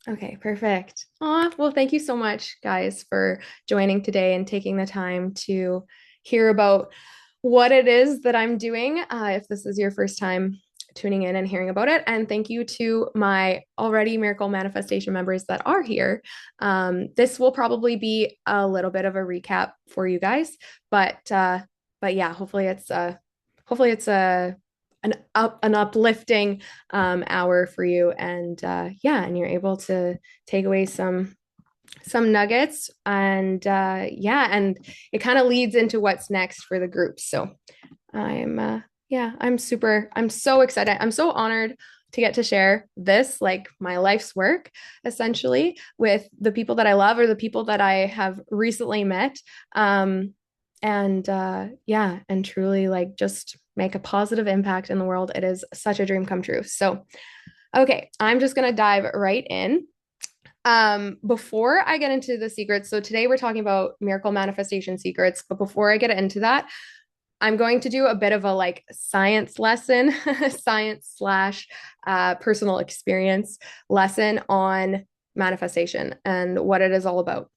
Okay, perfect. Well, thank you so much, guys, for joining today and taking the time to hear about what it is that I'm doing. If this is your first time tuning in and hearing about it, and thank you to my already Miracle Manifestation members that are here. This will probably be a little bit of a recap for you guys, but yeah, hopefully it's a an uplifting hour for you, and yeah, and you're able to take away some nuggets, and yeah, and it kind of leads into what's next for the group. So I'm yeah, I'm so excited, I'm so honored to get to share this, like my life's work, essentially, with the people that I love or the people that I have recently met. And yeah, and truly like just make a positive impact in the world. It is such a dream come true. So okay, I'm just gonna dive right in. Before I get into the secrets, so today we're talking about miracle manifestation secrets, but before I get into that, I'm going to do a bit of a like science lesson, science slash personal experience lesson on manifestation and what it is all about.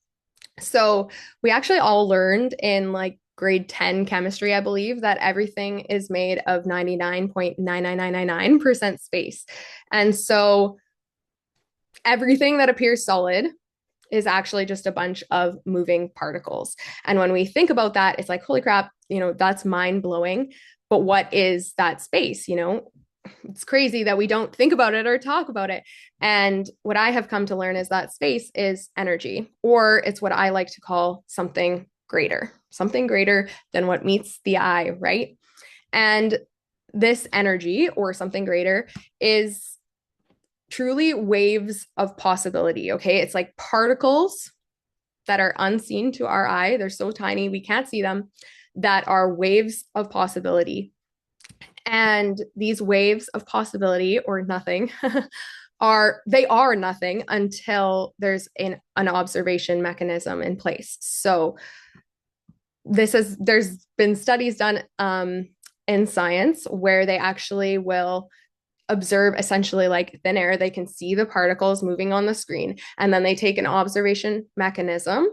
So we actually all learned in like grade 10 chemistry, I believe, that everything is made of 99.99999% space. And so everything that appears solid is actually just a bunch of moving particles. And when we think about that, it's like, holy crap, that's mind blowing. But what is that space? It's crazy that we don't think about it or talk about it. And what I have come to learn is that space is energy, or it's what I like to call something greater than what meets the eye, right? And this energy or something greater is truly waves of possibility. Okay. It's like particles that are unseen to our eye. They're so tiny, we can't see them, that are waves of possibility. And these waves of possibility or nothing are nothing until there's an observation mechanism in place. So there's been studies done in science where they actually will observe essentially like thin air. They can see the particles moving on the screen, and then they take an observation mechanism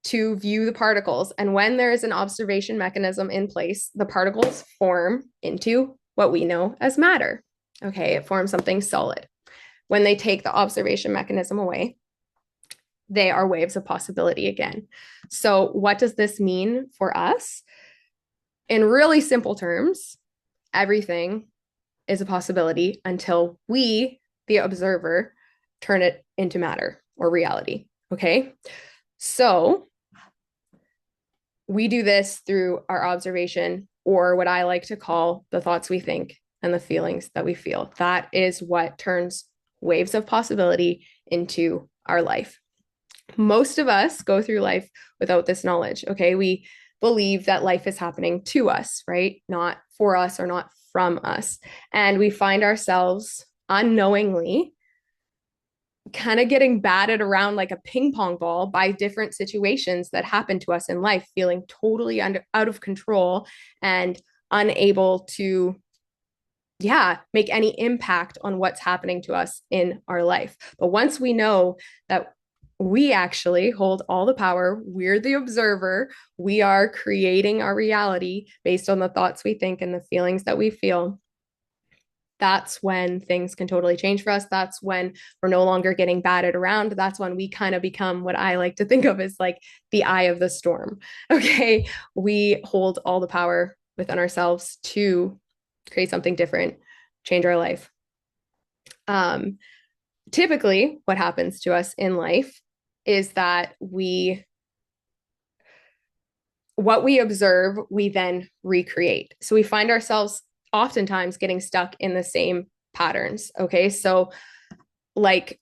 to view the particles. And when there is an observation mechanism in place, the particles form into what we know as matter. Okay, it forms something solid. When they take the observation mechanism away, they are waves of possibility again. So, what does this mean for us? In really simple terms, everything is a possibility until we, the observer, turn it into matter or reality. Okay. So we do this through our observation, or what I like to call the thoughts we think and the feelings that we feel. That is what turns waves of possibility into our life. Most of us go through life without this knowledge. Okay. We believe that life is happening to us, right? Not for us or not from us. And we find ourselves unknowingly kind of getting batted around like a ping pong ball by different situations that happen to us in life, feeling totally out of control and unable to, yeah, make any impact on what's happening to us in our life. But once we know that we actually hold all the power, we're the observer, we are creating our reality based on the thoughts we think and the feelings that we feel, that's when things can totally change for us. That's when we're no longer getting batted around. That's when we kind of become what I like to think of as like the eye of the storm. Okay. We hold all the power within ourselves to create something different, change our life. Um, Typically, what happens to us in life is that what we observe, we then recreate. So we find ourselves oftentimes getting stuck in the same patterns. Okay. So, like,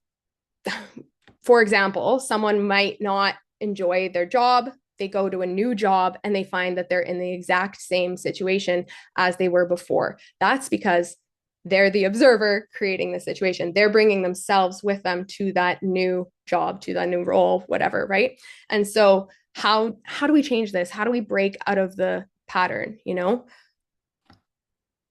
for example, someone might not enjoy their job. They go to a new job and they find that they're in the exact same situation as they were before. That's because they're the observer creating the situation. They're bringing themselves with them to that new job, to that new role, whatever, right? And so how do we change this? How do we break out of the pattern,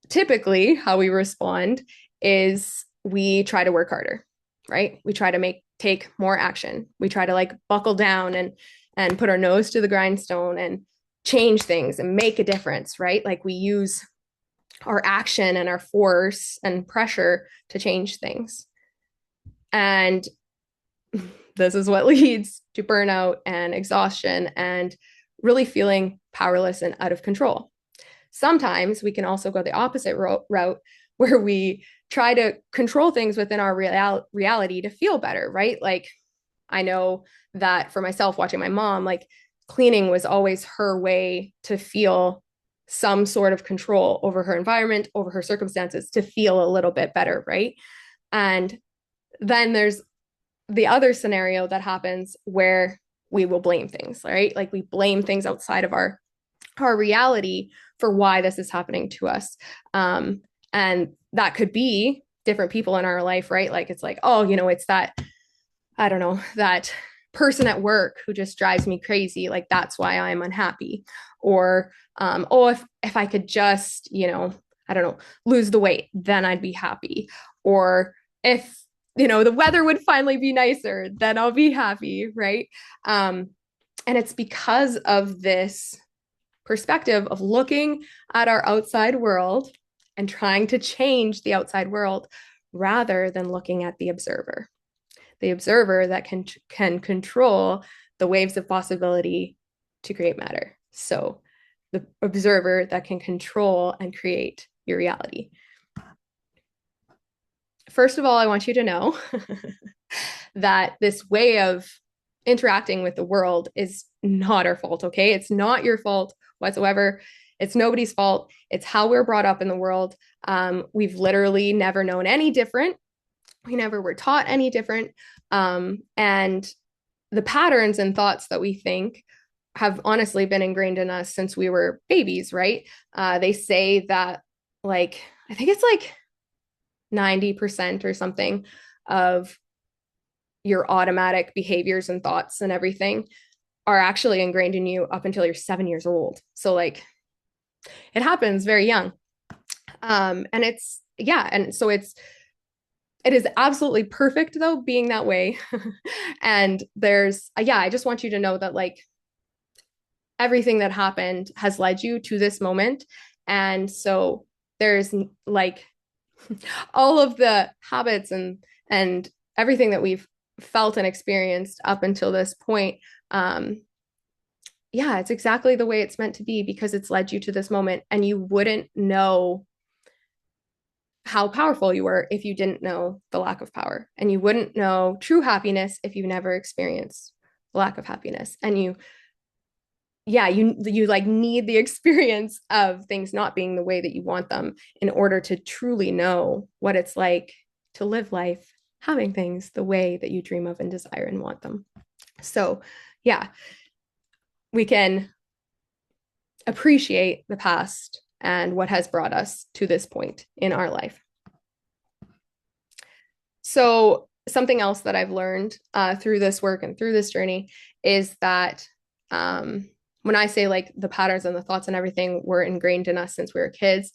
Typically, how we respond is we try to work harder. right? We try to take more action. We try to like buckle down and put our nose to the grindstone and change things and make a difference, right? Like we use our action and our force and pressure to change things. And this is what leads to burnout and exhaustion and really feeling powerless and out of control. Sometimes we can also go the opposite route where we try to control things within our reality to feel better, right? Like I know that for myself, watching my mom, like cleaning was always her way to feel some sort of control over her environment, over her circumstances, to feel a little bit better, right? And then there's the other scenario that happens where we will blame things, right? Like we blame things outside of our reality for why this is happening to us. And that could be different people in our life, right? Like it's like, oh, it's that, I don't know, that person at work who just drives me crazy. Like that's why I'm unhappy. Or, oh, if I could just, I don't know, lose the weight, then I'd be happy. Or if, the weather would finally be nicer, then I'll be happy, right? And it's because of this perspective of looking at our outside world and trying to change the outside world rather than looking at the observer that can control the waves of possibility to create matter. So the observer that can control and create your reality. First of all, I want you to know that this way of interacting with the world is not our fault, okay? It's not your fault whatsoever. It's nobody's fault. It's how we're brought up in the world. We've literally never known any different. We never were taught any different. And the patterns and thoughts that we think have honestly been ingrained in us since we were babies, right? They say that, like, I think it's like 90% or something of your automatic behaviors and thoughts and everything are actually ingrained in you up until you're 7 years old. So, like, it happens very young. And it's, yeah. And so it is absolutely perfect though, being that way. And I just want you to know that like everything that happened has led you to this moment. And so there's like all of the habits and everything that we've felt and experienced up until this point. Yeah, it's exactly the way it's meant to be because it's led you to this moment, and you wouldn't know how powerful you were if you didn't know the lack of power, and you wouldn't know true happiness if you never experienced the lack of happiness. And you like need the experience of things not being the way that you want them in order to truly know what it's like to live life having things the way that you dream of and desire and want them. So yeah, we can appreciate the past and what has brought us to this point in our life. So something else that I've learned through this work and through this journey is that when I say like the patterns and the thoughts and everything were ingrained in us since we were kids,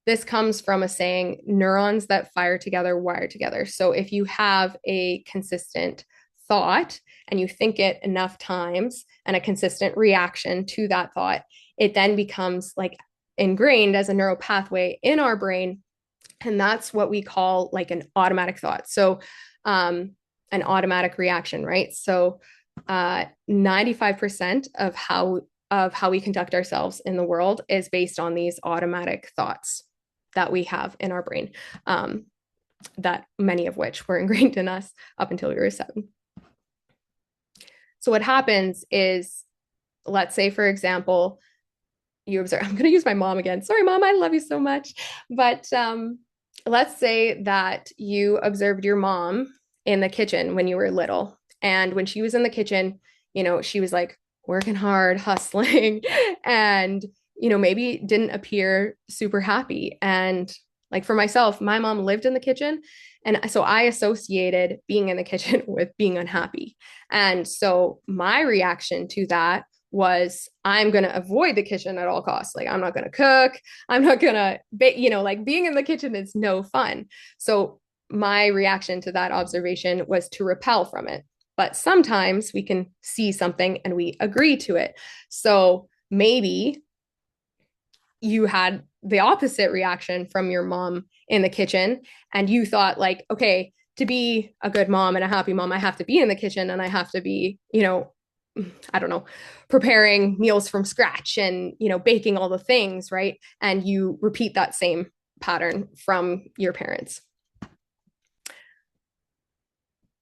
this comes from a saying, neurons that fire together wire together. So if you have a consistent thought and you think it enough times and a consistent reaction to that thought, it then becomes like ingrained as a neural pathway in our brain. And that's what we call like an automatic thought. So an automatic reaction, right? So 95% of how we conduct ourselves in the world is based on these automatic thoughts that we have in our brain, that many of which were ingrained in us up until we were 7. So what happens is, let's say, for example, you observe, I'm going to use my mom again. Sorry, mom, I love you so much. But let's say that you observed your mom in the kitchen when you were little. And when she was in the kitchen, she was like working hard, hustling, and, maybe didn't appear super happy. And like for myself, my mom lived in the kitchen. And so I associated being in the kitchen with being unhappy. And so my reaction to that was, I'm going to avoid the kitchen at all costs. Like, I'm not going to cook. I'm not going to, like being in the kitchen is no fun. So my reaction to that observation was to repel from it. But sometimes we can see something and we agree to it. So maybe you had the opposite reaction from your mom in the kitchen and you thought like, okay, to be a good mom and a happy mom, I have to be in the kitchen and I have to be, I don't know, preparing meals from scratch and, baking all the things, right? And you repeat that same pattern from your parents.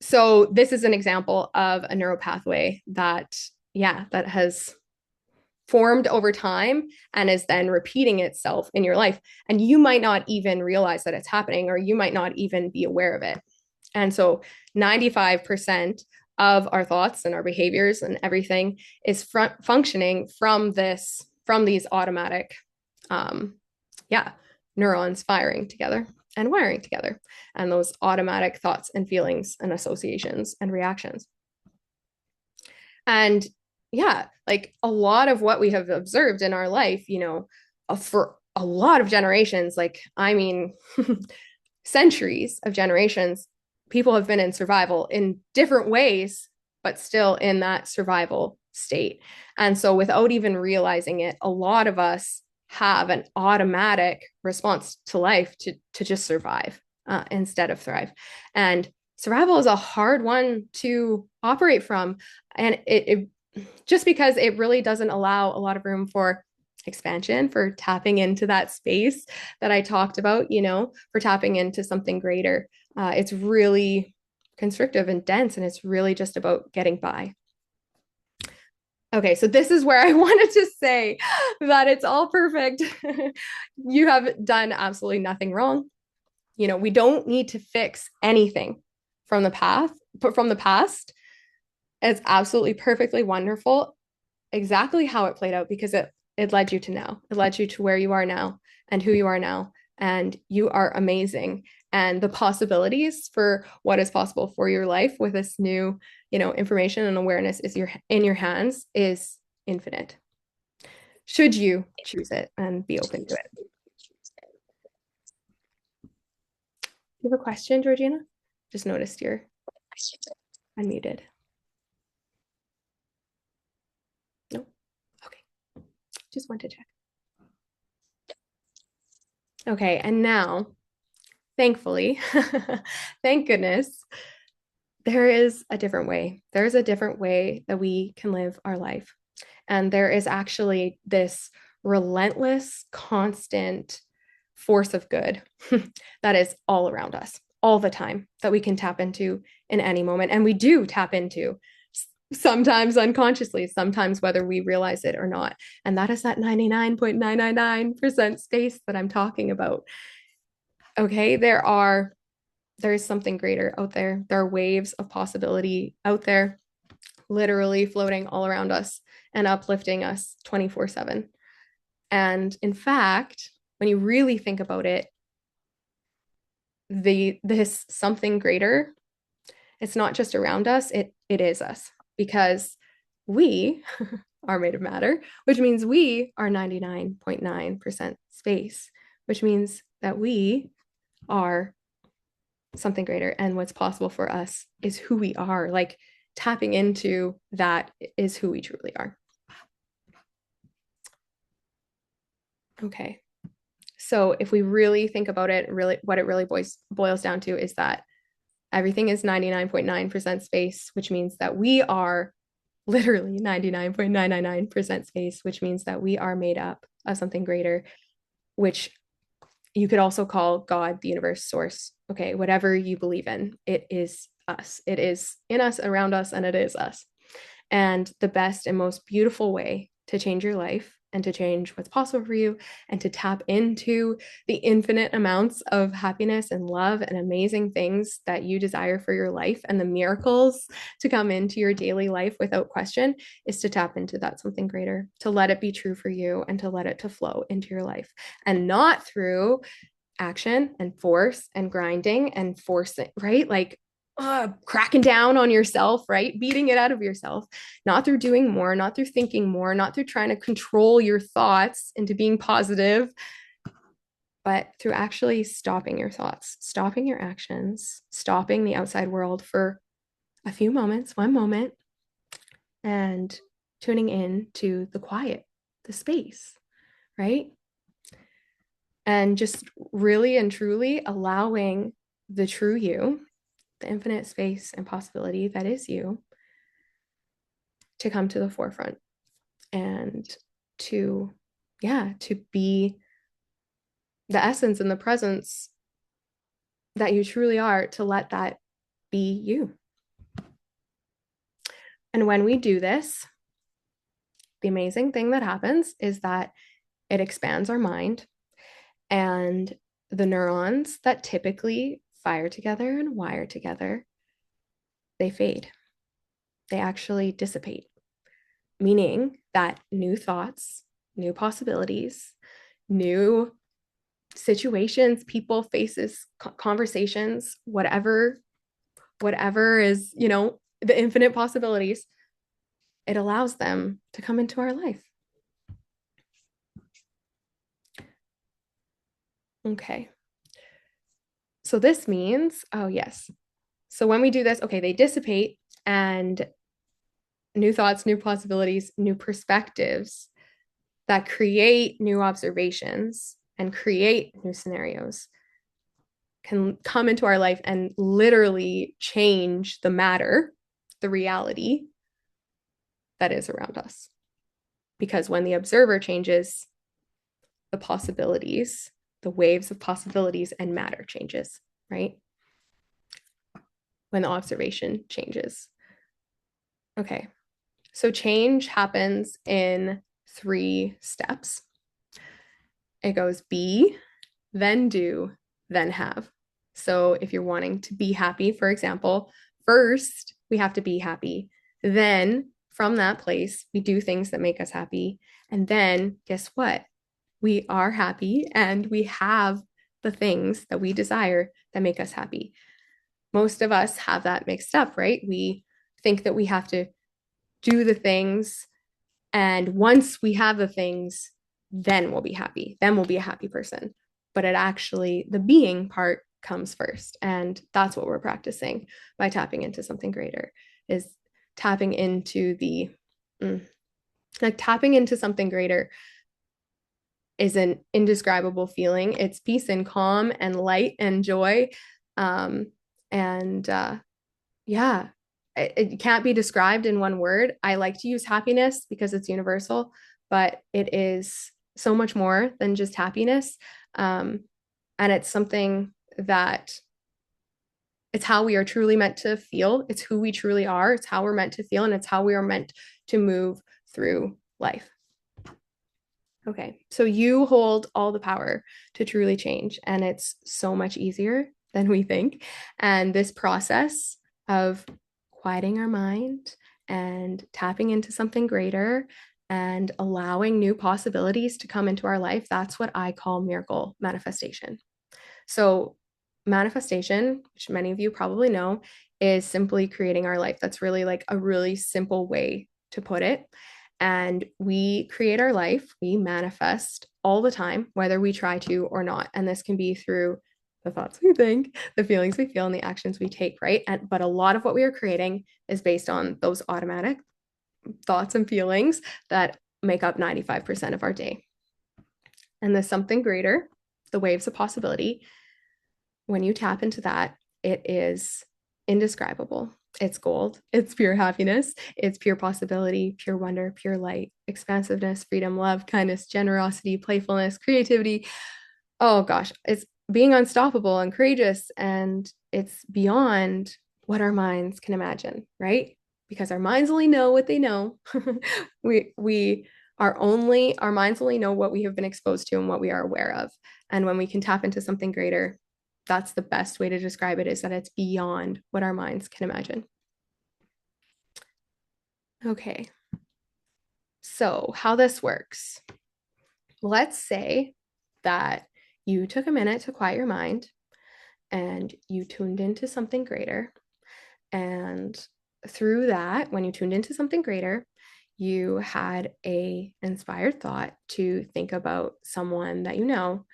So this is an example of a neuropathway that has formed over time and is then repeating itself in your life. And you might not even realize that it's happening, or you might not even be aware of it. And so 95% of our thoughts and our behaviors and everything is functioning from these automatic, neurons firing together and wiring together, and those automatic thoughts and feelings and associations and reactions. And like a lot of what we have observed in our life, for a lot of generations, like, I mean, centuries of generations, people have been in survival in different ways, but still in that survival state. And so without even realizing it, a lot of us have an automatic response to life to just survive instead of thrive. And survival is a hard one to operate from. And it just because it really doesn't allow a lot of room for expansion, for tapping into that space that I talked about, for tapping into something greater. It's really constrictive and dense, and it's really just about getting by. Okay, so this is where I wanted to say that it's all perfect. You have done absolutely nothing wrong. We don't need to fix anything from the past. It's absolutely perfectly wonderful, exactly how it played out, because it led you to now. It led you to where you are now and who you are now. And you are amazing. And the possibilities for what is possible for your life with this new, information and awareness in your hands is infinite. Should you choose it and be open to it. You have a question, Georgina? Just noticed you're unmuted. No? Okay. Just want to check. Okay, and now, thankfully, thank goodness, there is a different way. There's a different way that we can live our life. And there is actually this relentless, constant force of good that is all around us all the time, that we can tap into in any moment. And we do tap into, sometimes unconsciously, sometimes whether we realize it or not. And that is that 99.999% space that I'm talking about. Okay, there is something greater out there. There are waves of possibility out there, literally floating all around us and uplifting us 24/7. And in fact, when you really think about it, this something greater, it's not just around us, it is us, because we are made of matter, which means we are 99.9% space, which means that we are something greater. And what's possible for us is who we are. Like, tapping into that is who we truly are. Okay. So if we really think about it, really what it really boils down to is that everything is 99.9% space, which means that we are literally 99.999% space, which means that we are made up of something greater, which you could also call God, the universe, source. Okay, whatever you believe in, it is us. It is in us, around us, and it is us. And the best and most beautiful way to change your life and to change what's possible for you and to tap into the infinite amounts of happiness and love and amazing things that you desire for your life and the miracles to come into your daily life without question is to tap into that something greater, to let it be true for you and to let it to flow into your life, and not through action and force and grinding and forcing, right? Like, cracking down on yourself, right? Beating it out of yourself, not through doing more, not through thinking more, not through trying to control your thoughts into being positive, but through actually stopping your thoughts, stopping your actions, stopping the outside world for a few moments, one moment, and tuning in to the quiet, the space, right? And just really and truly allowing the true you, the infinite space and possibility that is you, to come to the forefront and to, yeah, to be the essence and the presence that you truly are, to let that be you. And when we do this, the amazing thing that happens is that it expands our mind, and the neurons that typically fire together and wire together, they fade. They actually dissipate, meaning that new thoughts, new possibilities, new situations, people, faces, conversations, whatever is, the infinite possibilities, it allows them to come into our life. Okay. So this means, oh yes. So when we do this, okay, they dissipate, and new thoughts, new possibilities, new perspectives that create new observations and create new scenarios can come into our life and literally change the matter, the reality that is around us. Because when the observer changes, the possibilities, the waves of possibilities and matter changes, right? When the observation changes. Okay, so change happens in 3 steps. It goes be, then do, then have. So if you're wanting to be happy, for example, first we have to be happy. Then from that place, we do things that make us happy. And then guess what? We are happy and we have the things that we desire that make us happy. Most of us have that mixed up, right? We think that we have to do the things, and once we have the things, then we'll be happy. Then we'll be a happy person. But it actually, the being part comes first. And that's what we're practicing by tapping into something greater, is tapping into the, like tapping into something greater is an indescribable feeling. It's peace and calm and light and joy. And yeah, it can't be described in one word. I like to use happiness because it's universal, but it is so much more than just happiness. And it's something that it's how we are truly meant to feel. It's who we truly are. It's how we're meant to feel, and it's how we are meant to move through life. Okay, so you hold all the power to truly change, and it's so much easier than we think. And this process of quieting our mind and tapping into something greater and allowing new possibilities to come into our life, that's what I call miracle manifestation. So, manifestation, which many of you probably know, is simply creating our life. That's really like a really simple way to put it. And we create our life, we manifest all the time, whether we try to or not. And this can be through the thoughts we think, the feelings we feel, and the actions we take, right? But a lot of what we are creating is based on those automatic thoughts and feelings that make up 95% of our day. And there's something greater, the waves of possibility. When you tap into that, it is indescribable. It's gold. It's pure happiness. It's pure possibility, pure wonder, pure light, expansiveness, freedom, love, kindness, generosity, playfulness, creativity. Oh gosh, it's being unstoppable and courageous. And it's beyond what our minds can imagine, right? Because our minds only know what they know. we are only, our minds only know what we have been exposed to and what we are aware of. And when we can tap into something greater, that's the best way to describe it, is that it's beyond what our minds can imagine. Okay. So, how this works. Let's say that you took a minute to quiet your mind and you tuned into something greater. And through that, when you tuned into something greater, you had a inspired thought to think about someone that you know,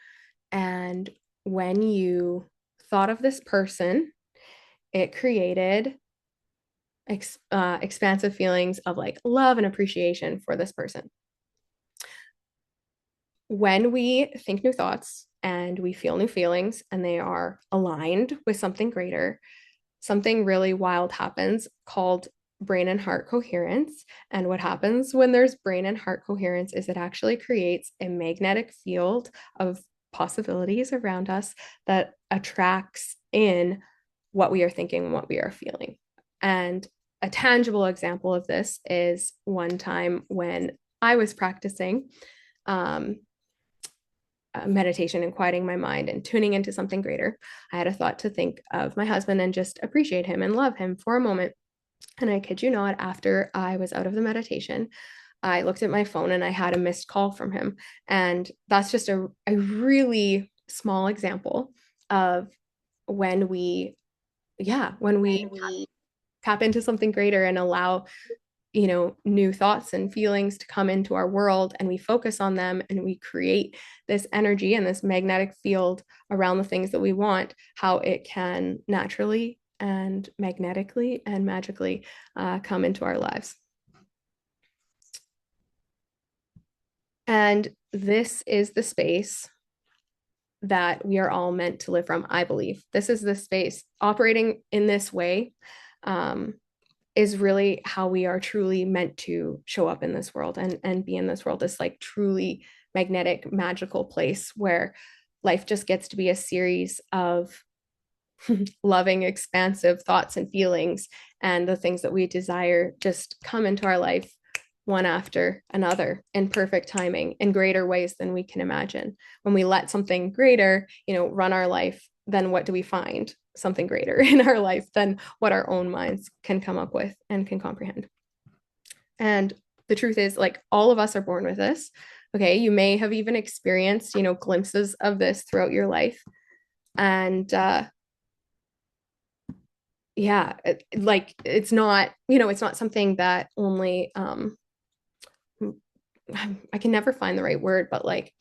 And when you thought of this person, it created expansive feelings of like love and appreciation for this person. When we think new thoughts and we feel new feelings and they are aligned with something greater, something really wild happens called brain and heart coherence. And what happens when there's brain and heart coherence is it actually creates a magnetic field of possibilities around us that attracts in what we are thinking and what we are feeling. And a tangible example of this is one time when I was practicing um, meditation and quieting my mind and tuning into something greater. I had a thought to think of my husband and just appreciate him and love him for a moment. And I kid you not, after I was out of the meditation, I looked at my phone and I had a missed call from him. And that's just a really small example of when we, yeah, when we tap into something greater and allow new thoughts and feelings to come into our world and we focus on them and we create this energy and this magnetic field around the things that we want, how it can naturally and magnetically and magically come into our lives. And this is the space that we are all meant to live from, I believe. This is the space operating in this way. Is really how we are truly meant to show up in this world and be in this world, this like truly magnetic, magical place where life just gets to be a series of loving, expansive thoughts and feelings. And the things that we desire just come into our life one after another in perfect timing in greater ways than we can imagine. When we let something greater, run our life, then what do we find? Something greater in our life than what our own minds can come up with and can comprehend. And the truth is, like, all of us are born with this. Okay. You may have even experienced, glimpses of this throughout your life. And yeah, it's not, it's not something that only, I can never find the right word, but like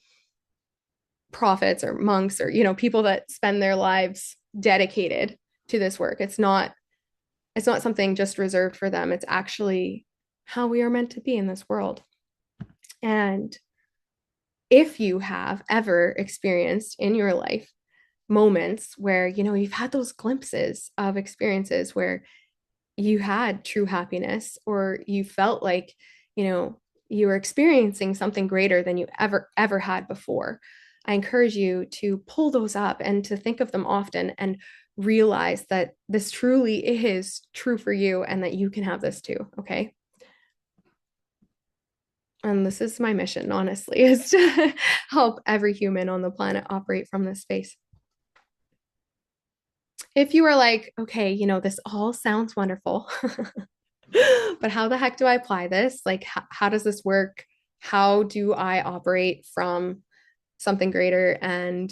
prophets or monks or, people that spend their lives dedicated to this work. It's not something just reserved for them. It's actually how we are meant to be in this world. And if you have ever experienced in your life moments where, you've had those glimpses of experiences where you had true happiness or you felt like, you were experiencing something greater than you ever had before, I encourage you to pull those up and to think of them often and realize that this truly is true for you and that you can have this too. Okay. And this is my mission, honestly, is to help every human on the planet operate from this space. If you are like, okay, this all sounds wonderful, but how the heck do I apply this? Like, how does this work? How do I operate from something greater and,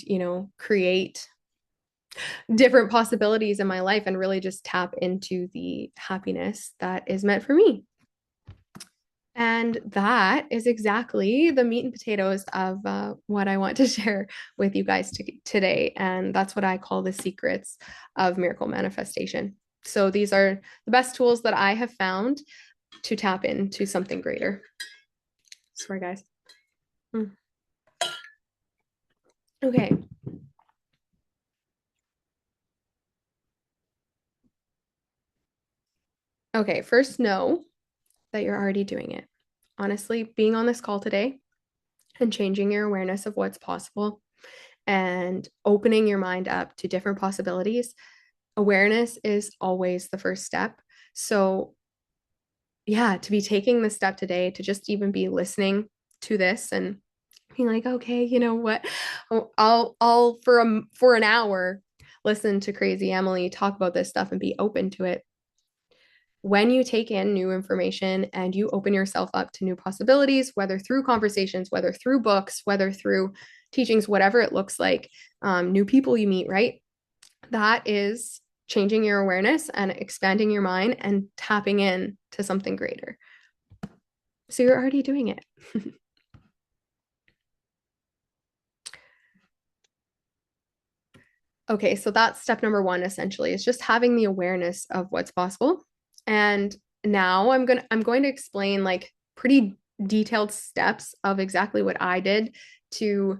create different possibilities in my life and really just tap into the happiness that is meant for me? And that is exactly the meat and potatoes of what I want to share with you guys today. And that's what I call the secrets of miracle manifestation. So these are the best tools that I have found to tap into something greater. Swear, guys. Okay. Okay. First, know that you're already doing it. Honestly, being on this call today and changing your awareness of what's possible and opening your mind up to different possibilities, awareness is always the first step. So, yeah, to be taking the step today to just even be listening to this and being like, okay, you know what? I'll for an hour listen to Crazy Emily talk about this stuff and be open to it. When you take in new information and you open yourself up to new possibilities, whether through conversations, whether through books, whether through teachings, whatever it looks like, new people you meet, right? That is changing your awareness and expanding your mind and tapping in to something greater. So you're already doing it. Okay, so that's step number one essentially is just having the awareness of what's possible. And now I'm going to explain like pretty detailed steps of exactly what I did to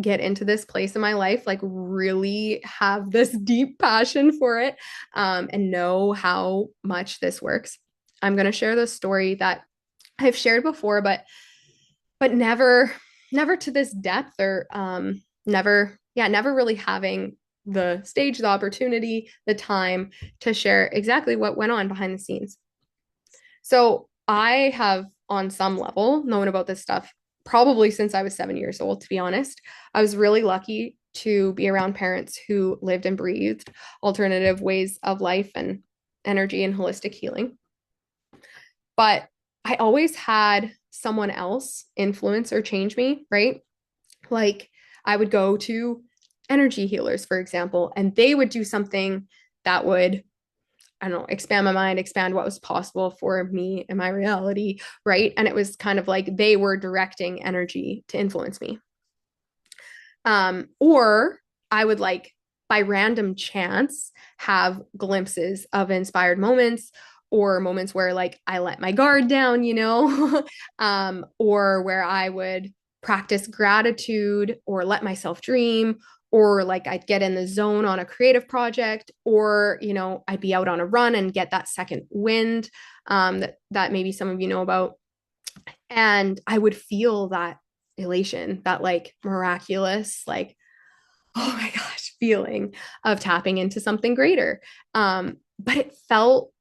get into this place in my life, like really have this deep passion for it, and know how much this works. I'm going to share the story that I've shared before, but never to this depth, or never really having the stage, the opportunity, the time to share exactly what went on behind the scenes. So I have, on some level, known about this stuff probably since I was 7 years old, to be honest. I was really lucky to be around parents who lived and breathed alternative ways of life and energy and holistic healing. But I always had someone else influence or change me, right? Like I would go to energy healers, for example, and they would do something that would, I don't know, expand my mind, expand what was possible for me and my reality, right? And it was kind of like they were directing energy to influence me. Or I would like by random chance have glimpses of inspired moments or moments where like I let my guard down, or where I would practice gratitude or let myself dream, or like I'd get in the zone on a creative project, or I'd be out on a run and get that second wind, that maybe some of you know about, and I would feel that elation, that like miraculous, like, oh my gosh, feeling of tapping into something greater. But it felt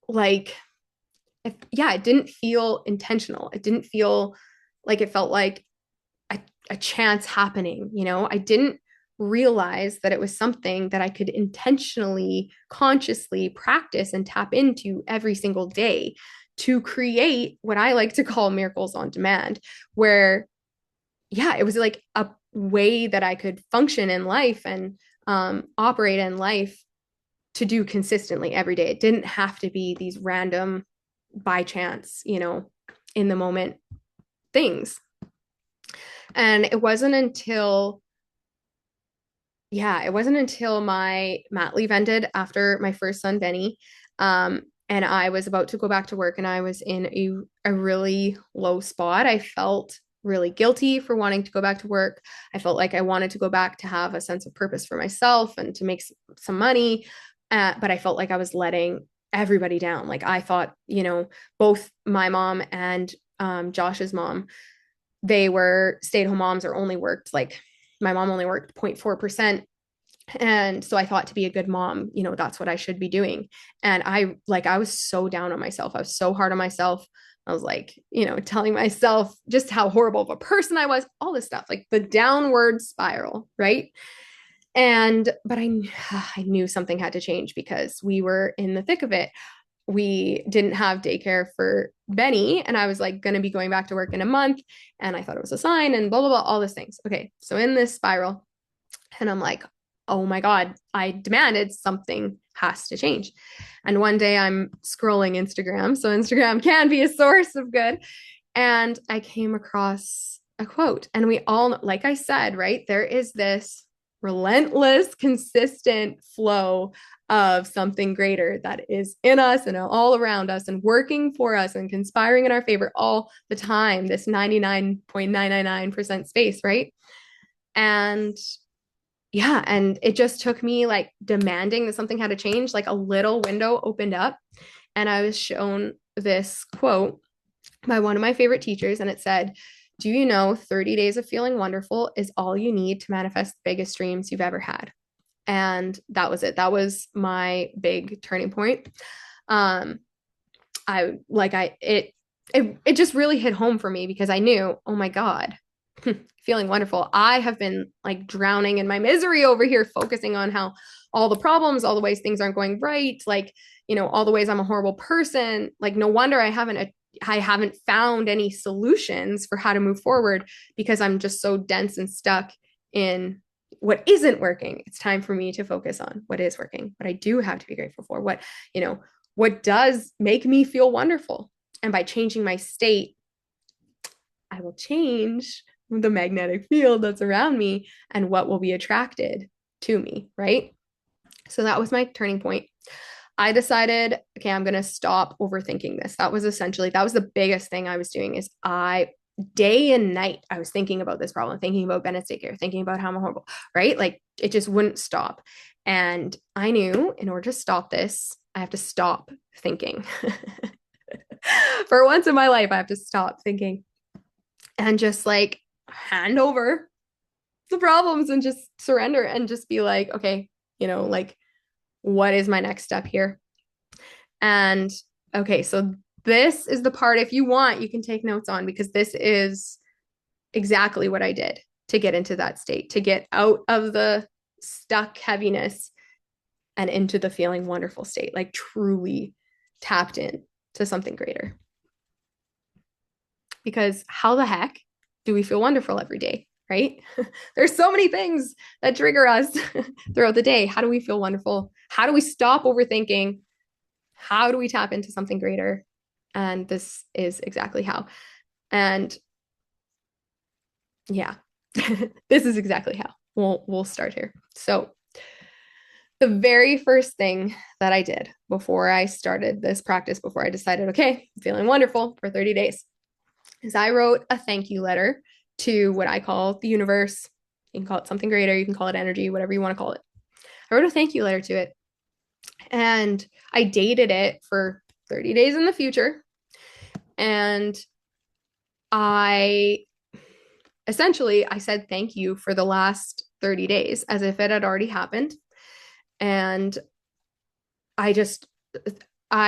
like, yeah, it didn't feel intentional. It didn't feel like, it felt like a chance happening. I didn't realize that it was something that I could intentionally, consciously practice and tap into every single day to create what I like to call miracles on demand, where, yeah, it was like a way that I could function in life and operate in life to do consistently every day. It didn't have to be these random, by chance, in the moment things. And it wasn't until my mat leave ended after my first son, Benny, and I was about to go back to work, and I was in a really low spot. I felt really guilty for wanting to go back to work. I felt like I wanted to go back to have a sense of purpose for myself and to make some money. But I felt like I was letting everybody down. Like I thought, both my mom and Josh's mom, they were stay-at-home moms, or only worked like, my mom only worked 0.4%. And so I thought, to be a good mom, that's what I should be doing. And I was so down on myself. I was so hard on myself. I was like, telling myself just how horrible of a person I was, all this stuff, like the downward spiral, right? But I knew something had to change because we were in the thick of it. We didn't have daycare for Benny, and I was like going to be going back to work in a month, and I thought it was a sign, and blah blah blah, all these things. Okay, so in this spiral, and I'm like, oh my God, I demanded something has to change. And one day I'm scrolling Instagram, so Instagram can be a source of good, and I came across a quote. And we all, like I said, right, there is this relentless, consistent flow of something greater that is in us and all around us and working for us and conspiring in our favor all the time, this 99.999% space, right? And yeah, and it just took me like demanding that something had to change, like a little window opened up, and I was shown this quote by one of my favorite teachers, and it said, "Do you know 30 days of feeling wonderful is all you need to manifest the biggest dreams you've ever had?" And that was it. That was my big turning point. Um, I like I it just really hit home for me because I knew, oh my God, feeling wonderful. I have been like drowning in my misery over here, focusing on how all the problems, all the ways things aren't going right, like, all the ways I'm a horrible person. Like, no wonder I haven't found any solutions for how to move forward because I'm just so dense and stuck in what isn't working. It's time for me to focus on what is working, what I do have to be grateful for, what does make me feel wonderful. And by changing my state, I will change the magnetic field that's around me and what will be attracted to me, right? So that was my turning point. I decided, okay, I'm going to stop overthinking this. That was the biggest thing I was doing is day and night, I was thinking about this problem, thinking about Bennett's daycare, thinking about how I'm horrible, right? Like it just wouldn't stop. And I knew in order to stop this, I have to stop thinking. For once in my life, I have to stop thinking and just like hand over the problems and just surrender and just be like, okay, like what is my next step here? And okay, so this is the part, if you want, you can take notes on because this is exactly what I did to get into that state, to get out of the stuck heaviness and into the feeling wonderful state, like truly tapped in to something greater. Because how the heck do we feel wonderful every day, right? There's so many things that trigger us throughout the day. How do we feel wonderful? How do we stop overthinking? How do we tap into something greater? And this is exactly how. And yeah, this is exactly how. We'll start here. So the very first thing that I did before I started this practice, before I decided, okay, I'm feeling wonderful for 30 days, is I wrote a thank you letter to what I call the universe. You can call it something greater, you can call it energy, whatever you want to call it. I wrote a thank you letter to it. And I dated it for 30 days in the future. And I said thank you for the last 30 days as if it had already happened. And I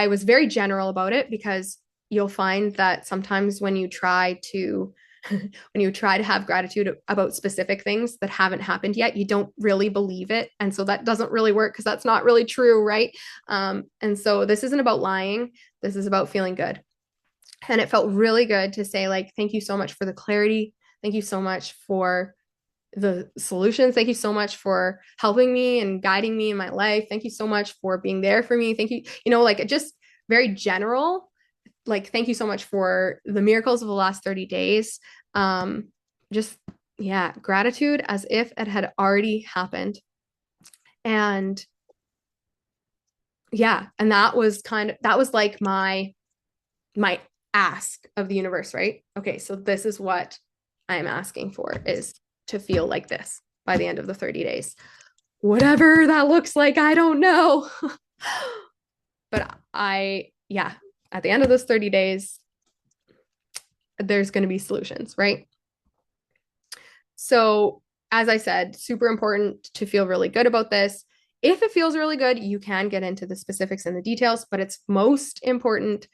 was very general about it because you'll find that sometimes when you try to have gratitude about specific things that haven't happened yet, you don't really believe it. And so that doesn't really work because that's not really true, right? And so this isn't about lying. This is about feeling good. And it felt really good to say, like, thank you so much for the clarity. Thank you so much for the solutions. Thank you so much for helping me and guiding me in my life. Thank you so much for being there for me. Thank you, like just very general, like, thank you so much for the miracles of the last 30 days. Just, yeah, gratitude as if it had already happened. And yeah, and that was like my ask of the universe, right? Okay, so this is what I'm asking for, is to feel like this by the end of the 30 days. Whatever that looks like, I don't know. But at the end of those 30 days, there's going to be solutions, right? So, as I said, super important to feel really good about this. If it feels really good, you can get into the specifics and the details, but it's most important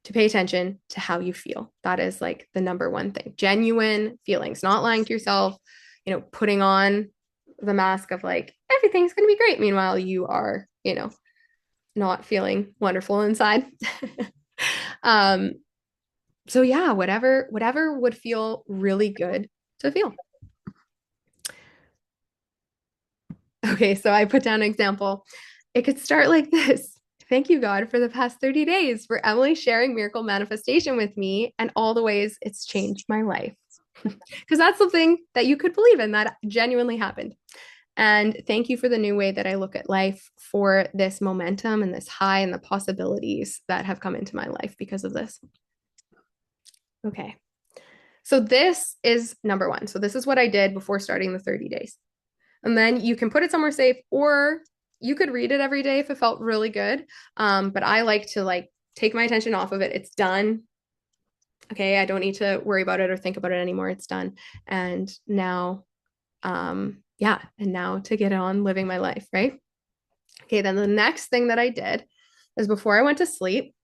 to pay attention to how you feel. That is like the number one thing. Genuine feelings, not lying to yourself, putting on the mask of like, everything's going to be great. Meanwhile, you are, not feeling wonderful inside. So yeah, whatever would feel really good to feel. Okay, so I put down an example. It could start like this. Thank you, God, for the past 30 days, for Emily sharing miracle manifestation with me and all the ways it's changed my life. Because that's something that you could believe in, that genuinely happened. And thank you for the new way that I look at life, for this momentum and this high and the possibilities that have come into my life because of this. Okay. So this is number one. So this is what I did before starting the 30 days. And then you can put it somewhere safe, or you could read it every day if it felt really good. But I like to like take my attention off of it. It's done. Okay, I don't need to worry about it or think about it anymore. It's done. And now, and now to get on living my life, right? Okay, then the next thing that I did is before I went to sleep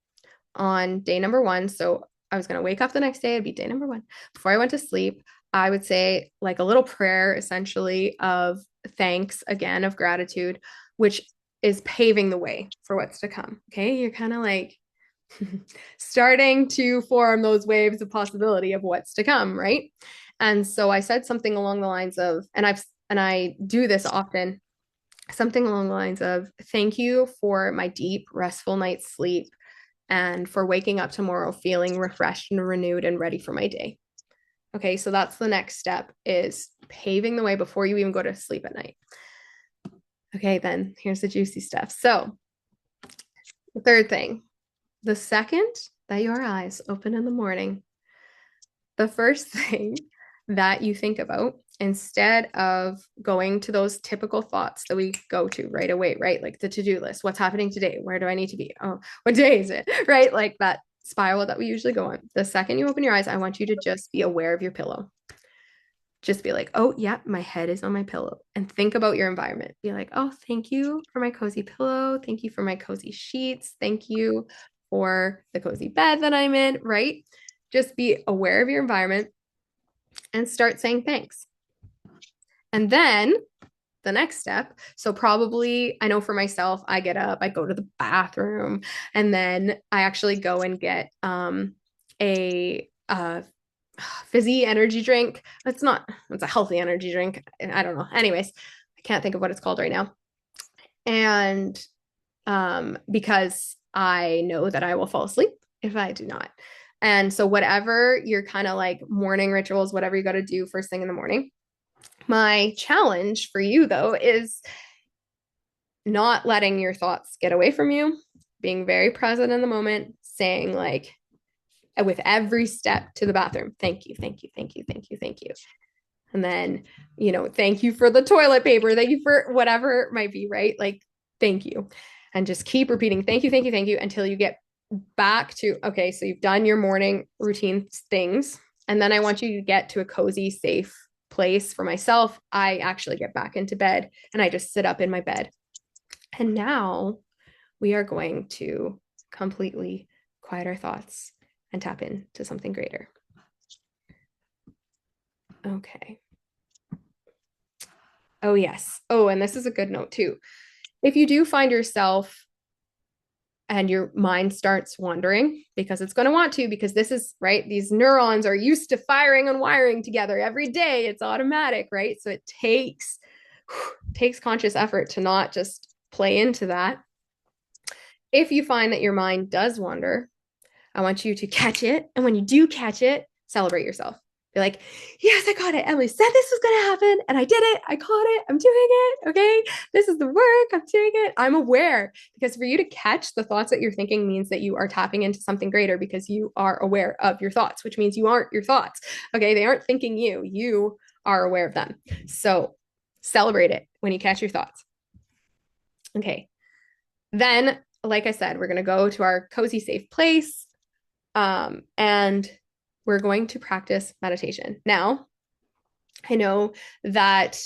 on day number one. So I was going to wake up the next day, it'd be day number one. Before I went to sleep, I would say like a little prayer, essentially, of thanks, again, of gratitude, which is paving the way for what's to come. Okay, you're kind of like starting to form those waves of possibility of what's to come, right? And so I said something along the lines of, and I do this often, something along the lines of, thank you for my deep, restful night's sleep and for waking up tomorrow feeling refreshed and renewed and ready for my day. Okay, so that's the next step, is paving the way before you even go to sleep at night. Okay, then here's the juicy stuff. So the third thing, the second that your eyes open in the morning, the first thing that you think about, instead of going to those typical thoughts that we go to right away, right? Like the to-do list, what's happening today? Where do I need to be? Oh, what day is it? Right? Like that spiral that we usually go on. The second you open your eyes, I want you to just be aware of your pillow. Just be like, oh, yeah, my head is on my pillow. And think about your environment. Be like, oh, thank you for my cozy pillow. Thank you for my cozy sheets. Thank you for the cozy bed that I'm in, right? Just be aware of your environment and start saying thanks. And then the next step, so probably, I know for myself, I get up, I go to the bathroom, and then I actually go and get a fizzy energy drink. It's a healthy energy drink. I don't know. Anyways, I can't think of what it's called right now. And because I know that I will fall asleep if I do not. And so, whatever your kind of like morning rituals, whatever you got to do first thing in the morning, my challenge for you though is not letting your thoughts get away from you, being very present in the moment, saying like with every step to the bathroom, thank you, thank you, thank you, thank you, thank you. And then, thank you for the toilet paper, thank you for whatever it might be, right? Like, thank you. And just keep repeating, thank you, thank you, thank you, until you get back to, okay, so you've done your morning routine things. And then I want you to get to a cozy, safe place. For myself, I actually get back into bed and I just sit up in my bed. And now we are going to completely quiet our thoughts and tap into something greater. Okay. Oh, yes. Oh, and this is a good note too. If you do find yourself and your mind starts wandering, because it's going to want to, because this is right, these neurons are used to firing and wiring together every day. It's automatic, right? So it takes conscious effort to not just play into that. If you find that your mind does wander, I want you to catch it. And when you do catch it, celebrate yourself. Be like, yes, I got it. Emily said this was going to happen and I did it. I caught it. I'm doing it. Okay. This is the work. I'm doing it. I'm aware, because for you to catch the thoughts that you're thinking means that you are tapping into something greater, because you are aware of your thoughts, which means you aren't your thoughts. Okay. They aren't thinking you. You are aware of them. So celebrate it when you catch your thoughts. Okay. Then, like I said, we're going to go to our cozy, safe place. And we're going to practice meditation. Now, I know that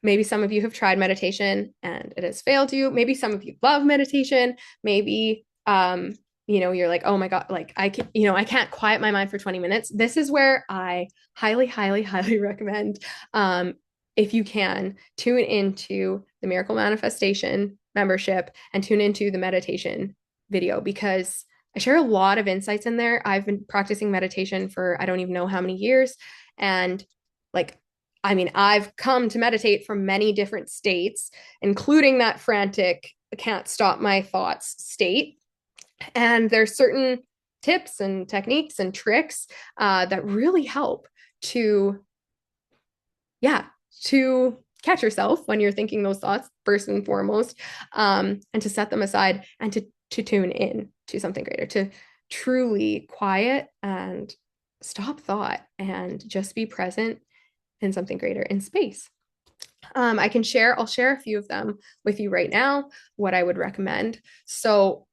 maybe some of you have tried meditation and it has failed you. Maybe some of you love meditation. Maybe you're like, oh my God, like I can't quiet my mind for 20 minutes. This is where I highly, highly, highly recommend, if you can, tune into the Miracle Manifestation membership and tune into the meditation video, because I share a lot of insights in there. I've been practicing meditation for I don't even know how many years. And like, I mean, I've come to meditate from many different states, including that frantic, can't stop my thoughts state. And there's certain tips and techniques and tricks that really help to, yeah, to catch yourself when you're thinking those thoughts first and foremost, and to set them aside and to tune in to something greater, to truly quiet and stop thought and just be present in something greater in space. I'll share a few of them with you right now, what I would recommend. So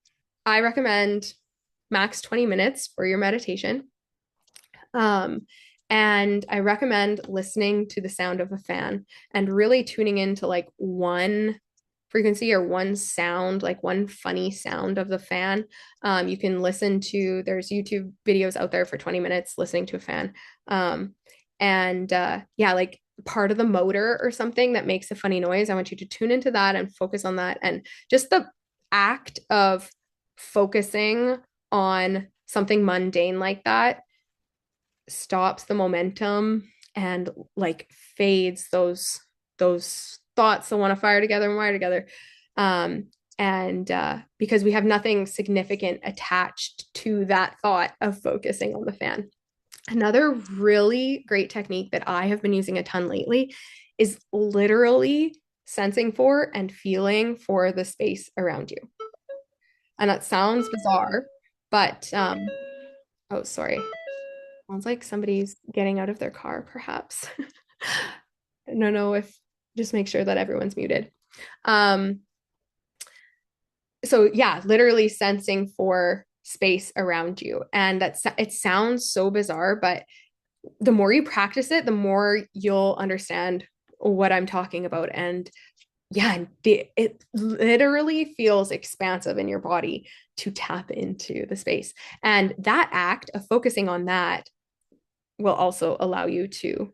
I recommend max 20 minutes for your meditation. And I recommend listening to the sound of a fan and really tuning into like one frequency or one sound, like one funny sound of the fan. You can listen to, there's YouTube videos out there for 20 minutes listening to a fan. Yeah, like part of the motor or something that makes a funny noise. I want you to tune into that and focus on that. And just the act of focusing on something mundane like that stops the momentum and like fades those thoughts that want to fire together and wire together. Because we have nothing significant attached to that thought of focusing on the fan. Another really great technique that I have been using a ton lately is literally sensing for and feeling for the space around you. And that sounds bizarre, but oh, sorry. Sounds like somebody's getting out of their car, perhaps. I don't know if just make sure that everyone's muted. Um, so yeah, literally sensing for space around you. And that's it sounds so bizarre, but the more you practice it, the more you'll understand what I'm talking about. And yeah, it literally feels expansive in your body to tap into the space. And that act of focusing on that will also allow you to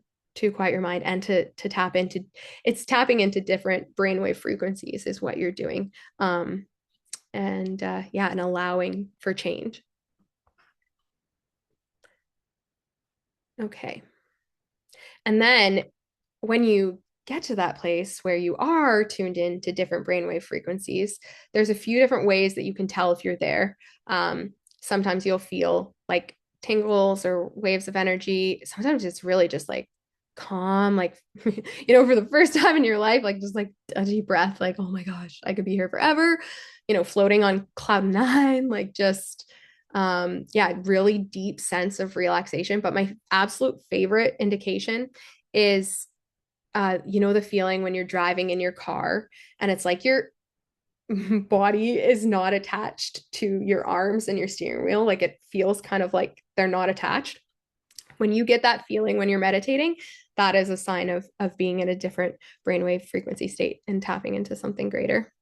quiet your mind and to tap into it's tapping into different brainwave frequencies is what you're doing. And yeah, and allowing for change. Okay. And then when you get to that place where you are tuned in to different brainwave frequencies, there's a few different ways that you can tell if you're there. Sometimes you'll feel like tingles or waves of energy. Sometimes it's really just like calm, like, for the first time in your life, like just like a deep breath, like, oh my gosh, I could be here forever, floating on cloud nine, like just yeah, really deep sense of relaxation. But my absolute favorite indication is the feeling when you're driving in your car and it's like your body is not attached to your arms and your steering wheel. Like it feels kind of like they're not attached. When you get that feeling when you're meditating, that is a sign of being in a different brainwave frequency state and tapping into something greater.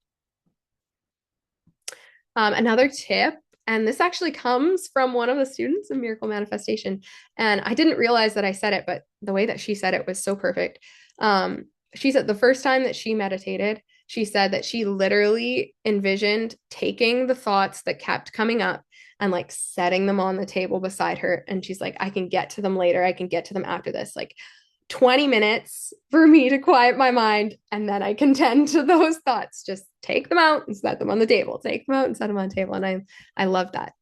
Another tip, and this actually comes from one of the students in Miracle Manifestation, and I didn't realize that I said it, but the way that she said it was so perfect. She said the first time that she meditated, she said that she literally envisioned taking the thoughts that kept coming up and like setting them on the table beside her. And she's like, I can get to them later. I can get to them after this. Like 20 minutes for me to quiet my mind and then I can tend to those thoughts. Just take them out and set them on the table. Take them out and set them on the table. And I love that.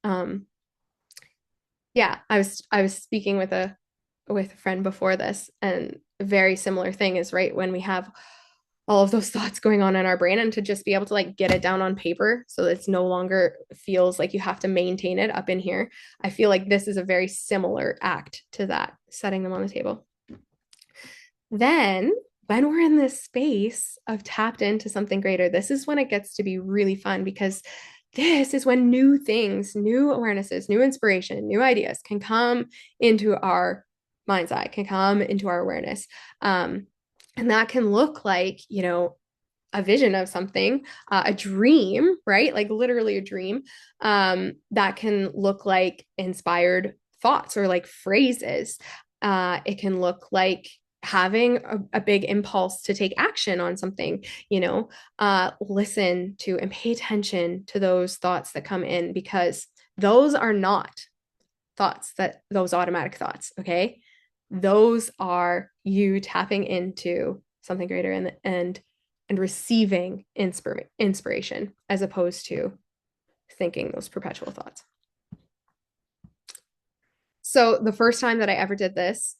Yeah, I was speaking with a friend before this, and a very similar thing is right when we have all of those thoughts going on in our brain, and to just be able to like get it down on paper so that it's no longer feels like you have to maintain it up in here. I feel like this is a very similar act to that, setting them on the table. Then, when we're in this space of tapped into something greater, this is when it gets to be really fun because this is when new things, new awarenesses, new inspiration, new ideas can come into our mind's eye, can come into our awareness. And that can look like, a vision of something, a dream, right? Like literally a dream. That can look like inspired thoughts or like phrases. It can look like having a big impulse to take action on something, listen to and pay attention to those thoughts that come in because those are not those automatic thoughts. Okay. Those are you tapping into something greater and receiving inspiration as opposed to thinking those perpetual thoughts. So the first time that I ever did this,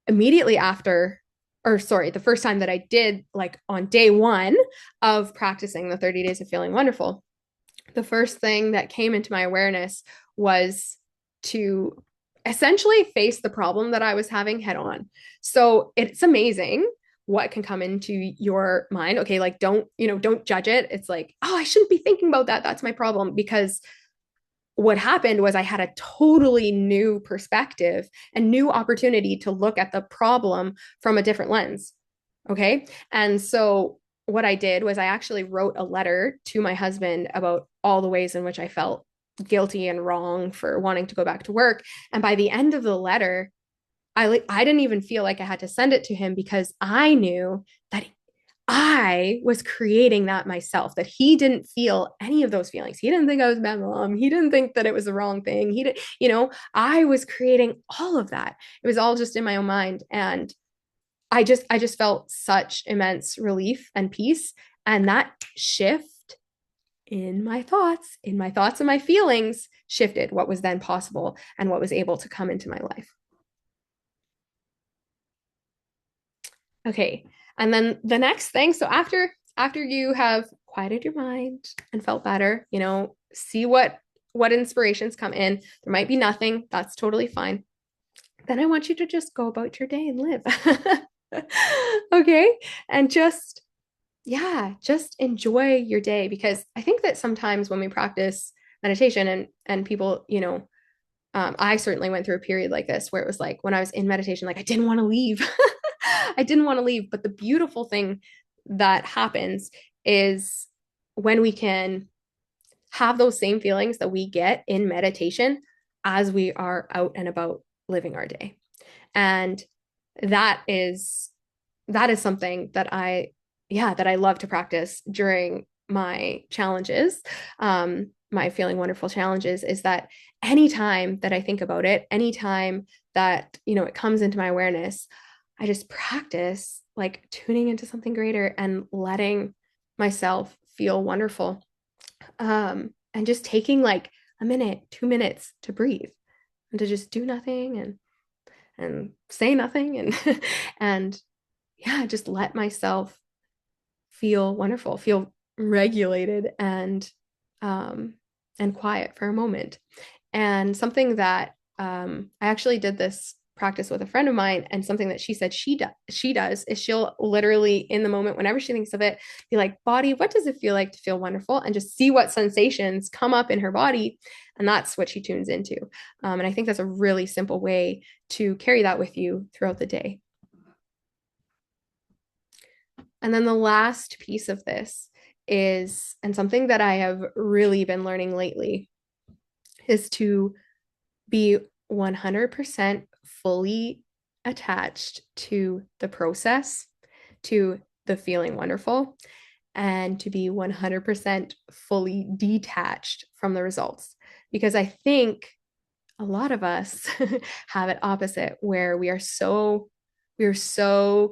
immediately after, or sorry, the first time that I did, like on day one of practicing the 30 days of feeling wonderful, the first thing that came into my awareness was to essentially face the problem that I was having head on. So it's amazing what can come into your mind. Okay, like don't judge it. It's like, oh, I shouldn't be thinking about that. That's my problem. Because what happened was I had a totally new perspective and new opportunity to look at the problem from a different lens. Okay. And so what I did was I actually wrote a letter to my husband about all the ways in which I felt guilty and wrong for wanting to go back to work. And by the end of the letter, I didn't even feel like I had to send it to him because I knew that I was creating that myself, that he didn't feel any of those feelings. He didn't think I was a bad mom. He didn't think that it was the wrong thing. He did, I was creating all of that. It was all just in my own mind. And I just felt such immense relief and peace. And that shift in my thoughts and my feelings shifted what was then possible and what was able to come into my life. Okay. And then the next thing, so after you have quieted your mind and felt better, see what inspirations come in. There might be nothing. That's totally fine. Then I want you to just go about your day and live. Okay? And just yeah, just enjoy your day, because I think that sometimes when we practice meditation and people, I certainly went through a period like this where it was like when I was in meditation, like I didn't want to leave. I didn't want to leave. But the beautiful thing that happens is when we can have those same feelings that we get in meditation as we are out and about living our day. And that is that is something that I love to practice during my challenges, my feeling wonderful challenges, is that anytime that I think about it, anytime that, it comes into my awareness, I just practice like tuning into something greater and letting myself feel wonderful. And just taking like a minute, 2 minutes to breathe and to just do nothing and say nothing and and yeah, just let myself feel wonderful, feel regulated um, and quiet for a moment. And something that I actually did this practice with a friend of mine, and something that she said she does is she'll literally in the moment, whenever she thinks of it, be like, body, what does it feel like to feel wonderful, and just see what sensations come up in her body, and that's what she tunes into. And I think that's a really simple way to carry that with you throughout the day. And then the last piece of this is, and something that I have really been learning lately, is to be 100% fully attached to the process, to the feeling wonderful, and to be 100% fully detached from the results. Because I think a lot of us have it opposite, where we are so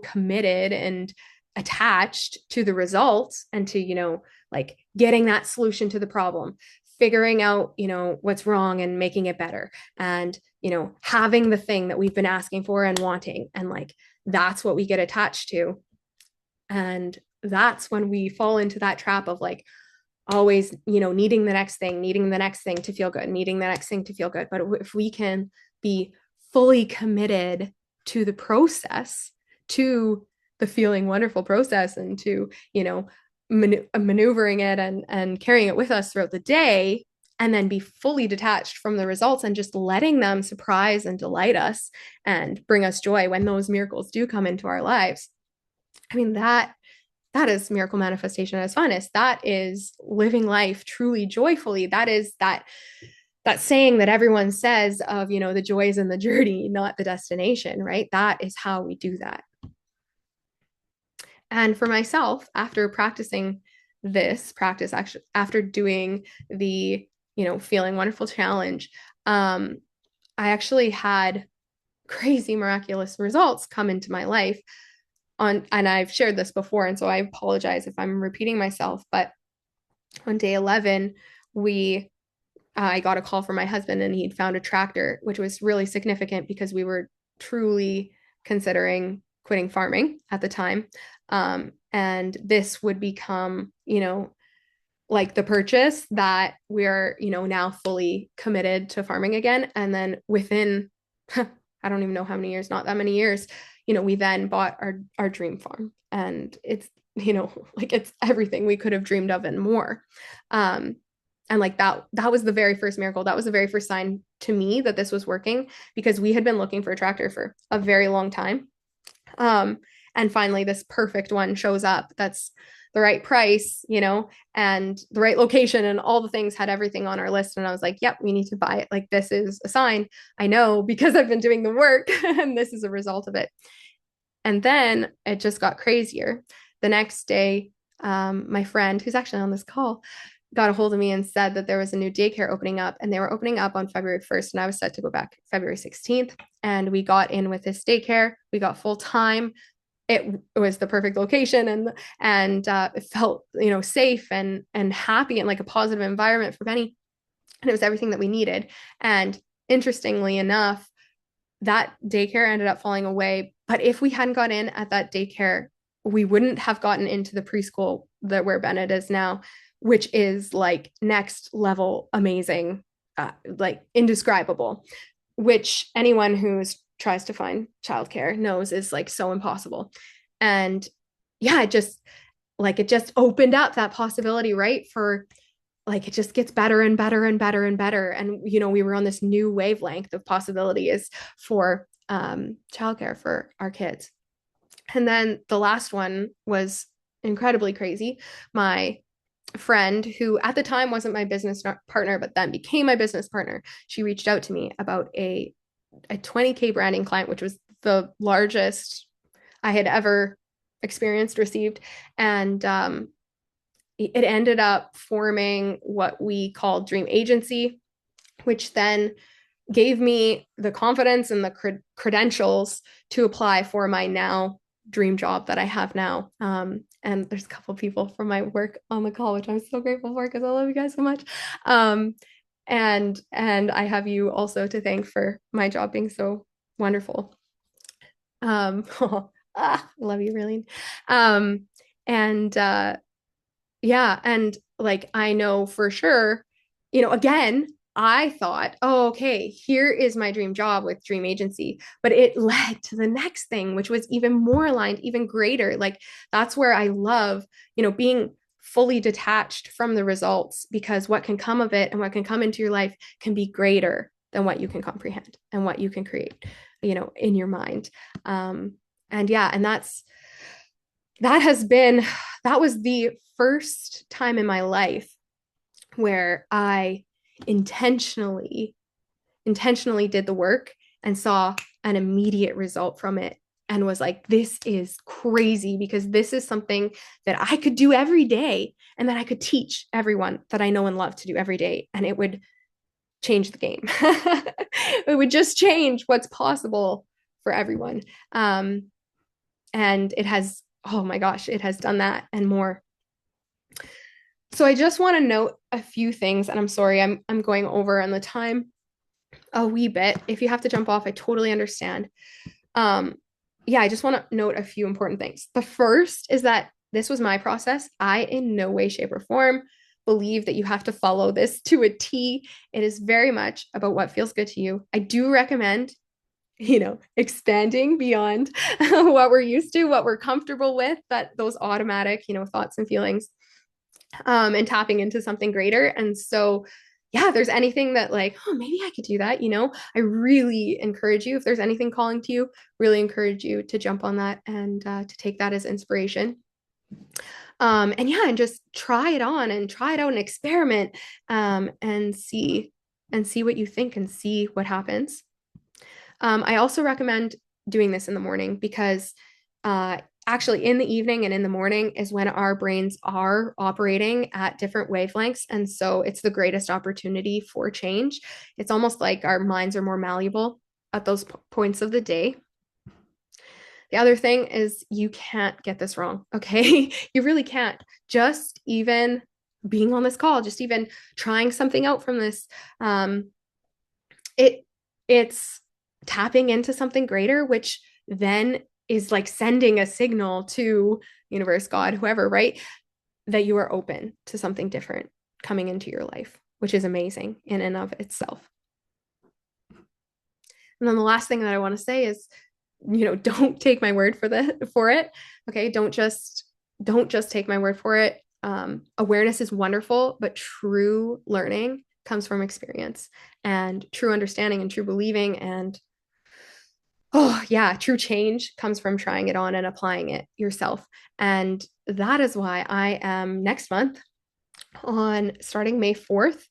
committed and attached to the results and to, like getting that solution to the problem, figuring out, what's wrong and making it better, and, having the thing that we've been asking for and wanting, and like that's what we get attached to. And that's when we fall into that trap of like always, needing the next thing to feel good, needing the next thing to feel good. But if we can be fully committed to the process, to the feeling wonderful process, and to, maneuvering it and carrying it with us throughout the day, and then be fully detached from the results and just letting them surprise and delight us and bring us joy when those miracles do come into our lives. I mean, that is miracle manifestation at its finest. That is living life truly joyfully. That is that saying that everyone says of, the joy is in the journey, not the destination, right? That is how we do that. And for myself, after practicing this practice, actually after doing the, feeling wonderful challenge, I actually had crazy miraculous results come into my life on, and I've shared this before, and so I apologize if I'm repeating myself, but on day 11, we I got a call from my husband, and he'd found a tractor, which was really significant because we were truly considering quitting farming at the time. And this would become, like the purchase that we're, now fully committed to farming again. And then within, I don't even know how many years, not that many years, we then bought our dream farm. And it's, like it's everything we could have dreamed of and more. And like that was the very first miracle. That was the very first sign to me that this was working, because we had been looking for a tractor for a very long time. And finally this perfect one shows up that's the right price, and the right location, and all the things had everything on our list. And I was like, yep, we need to buy it. Like, this is a sign. I know, because I've been doing the work and this is a result of it. And then it just got crazier. The next day, my friend, who's actually on this call, got a hold of me and said that there was a new daycare opening up, and they were opening up on February 1st. And I was set to go back February 16th. And we got in with this daycare. We got full time. It was the perfect location, and it felt, safe and happy, and like a positive environment for Benny. And it was everything that we needed. And interestingly enough, that daycare ended up falling away But if we hadn't got in at that daycare, we wouldn't have gotten into the preschool that where Bennett is now, which is like next level amazing, like indescribable, which anyone who tries to find childcare knows is like so impossible. And yeah, it just opened up that possibility, right? For like it just gets better and better and better and better. And we were on this new wavelength of possibilities for childcare for our kids. And then the last one was incredibly crazy. My friend, who at the time wasn't my business partner, but then became my business partner, she reached out to me about a 20K branding client, which was the largest I had ever experienced, received. And it ended up forming what we call Dream Agency, which then gave me the confidence and the credentials to apply for my now dream job that I have now. And there's a couple people from my work on the call, which I'm so grateful for because I love you guys so much. And I have you also to thank for my job being so wonderful. Love you, really. And yeah, and like I know for sure, again, I thought, oh, okay, here is my dream job with Dream Agency. But it led to the next thing, which was even more aligned, even greater. Like that's where I love, being fully detached from the results, because what can come of it and what can come into your life can be greater than what you can comprehend and what you can create, in your mind. And yeah, and that was the first time in my life where I intentionally did the work and saw an immediate result from it, and was like, this is crazy, because this is something that I could do every day and that I could teach everyone that I know and love to do every day, and it would change the game. It would just change what's possible for everyone. And it has, oh my gosh, it has done that and more. So I just want to note a few things, and I'm sorry, I'm going over on the time a wee bit. If you have to jump off, I totally understand. Yeah, I just want to note a few important things. The first is that this was my process. I, in no way, shape, or form, believe that you have to follow this to a T. It is very much about what feels good to you. I do recommend, expanding beyond what we're used to, what we're comfortable with, that those automatic, thoughts and feelings, and tapping into something greater. And so, yeah, if there's anything that like, oh, maybe I could do that, I really encourage you, if there's anything calling to you, really encourage you to jump on that and to take that as inspiration. And yeah, and just try it on and try it out and experiment, and see what you think and see what happens. I also recommend doing this in the morning, because actually in the evening and in the morning is when our brains are operating at different wavelengths. And so it's the greatest opportunity for change. It's almost like our minds are more malleable at those points of the day. The other thing is, you can't get this wrong, okay? You really can't. Just even being on this call, just even trying something out from this, it's tapping into something greater, which then is like sending a signal to universe, God, whoever, right? That you are open to something different coming into your life, which is amazing in and of itself. And then the last thing that I want to say is, don't take my word for it. Okay. Don't just take my word for it. Awareness is wonderful, but true learning comes from experience, and true understanding and true believing, and oh yeah, true change comes from trying it on and applying it yourself. And that is why I am next month, on starting May 4th,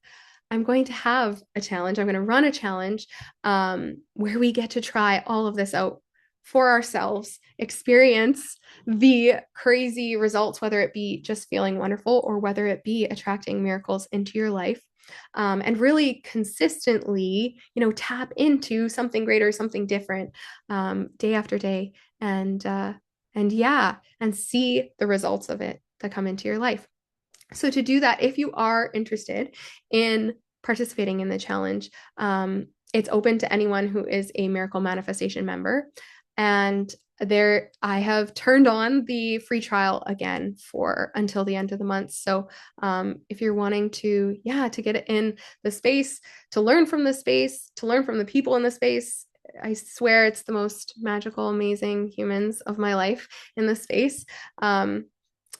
I'm going to have a challenge. I'm going to run a challenge, where we get to try all of this out for ourselves, experience the crazy results, whether it be just feeling wonderful or whether it be attracting miracles into your life. And really consistently, tap into something greater, something different, day after day, and yeah, and see the results of it that come into your life. So to do that, if you are interested in participating in the challenge, it's open to anyone who is a Miracle Manifestation member. And there, I have turned on the free trial again for until the end of the month. So if you're wanting to, yeah, to get in the space, to learn from the space, to learn from the people in the space, I swear it's the most magical, amazing humans of my life in the space.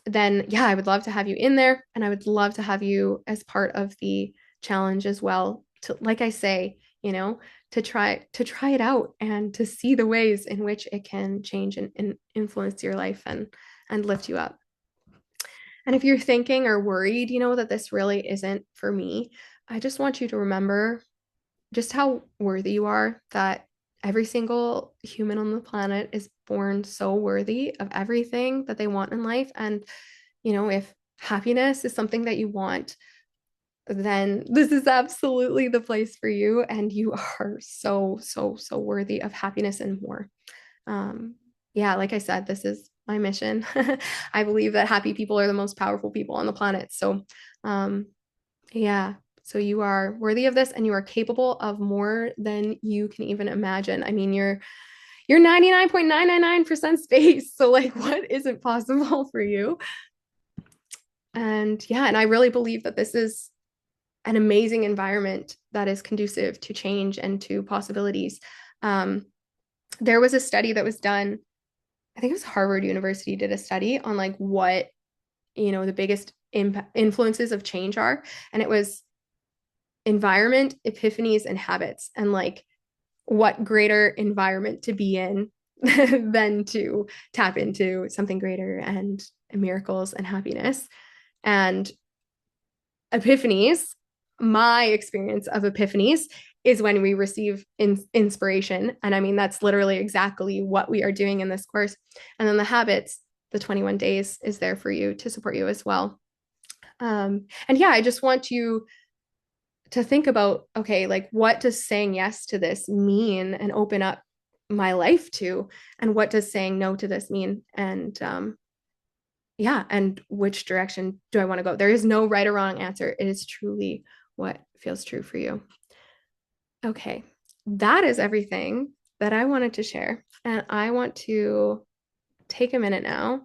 Then yeah, I would love to have you in there, and I would love to have you as part of the challenge as well. To, like I say, to try it out and to see the ways in which it can change and influence your life and lift you up. And if you're thinking or worried, that this really isn't for me, I just want you to remember just how worthy you are, that every single human on the planet is born so worthy of everything that they want in life. And, if happiness is something that you want, then this is absolutely the place for you. And you are so, so, so worthy of happiness and more. Um, yeah, like I said, this is my mission. I believe that happy people are the most powerful people on the planet. So, um, yeah. So you are worthy of this and you are capable of more than you can even imagine. I mean, you're 99.999% space. So like what isn't possible for you? And yeah, and I really believe that this is an amazing environment that is conducive to change and to possibilities. Um, there was a study that was done, I think it was Harvard University did a study on like what, the biggest influences of change are. And it was environment, epiphanies, and habits. And like, what greater environment to be in than to tap into something greater and miracles and happiness. And epiphanies, my experience of epiphanies is when we receive inspiration. And I mean, that's literally exactly what we are doing in this course. And then the habits, the 21 days is there for you to support you as well. And yeah, I just want you to think about, okay, like what does saying yes to this mean and open up my life to? And what does saying no to this mean? And yeah, and which direction do I want to go? There is no right or wrong answer. It is truly what feels true for you. Okay, that is everything that I wanted to share. And I want to take a minute now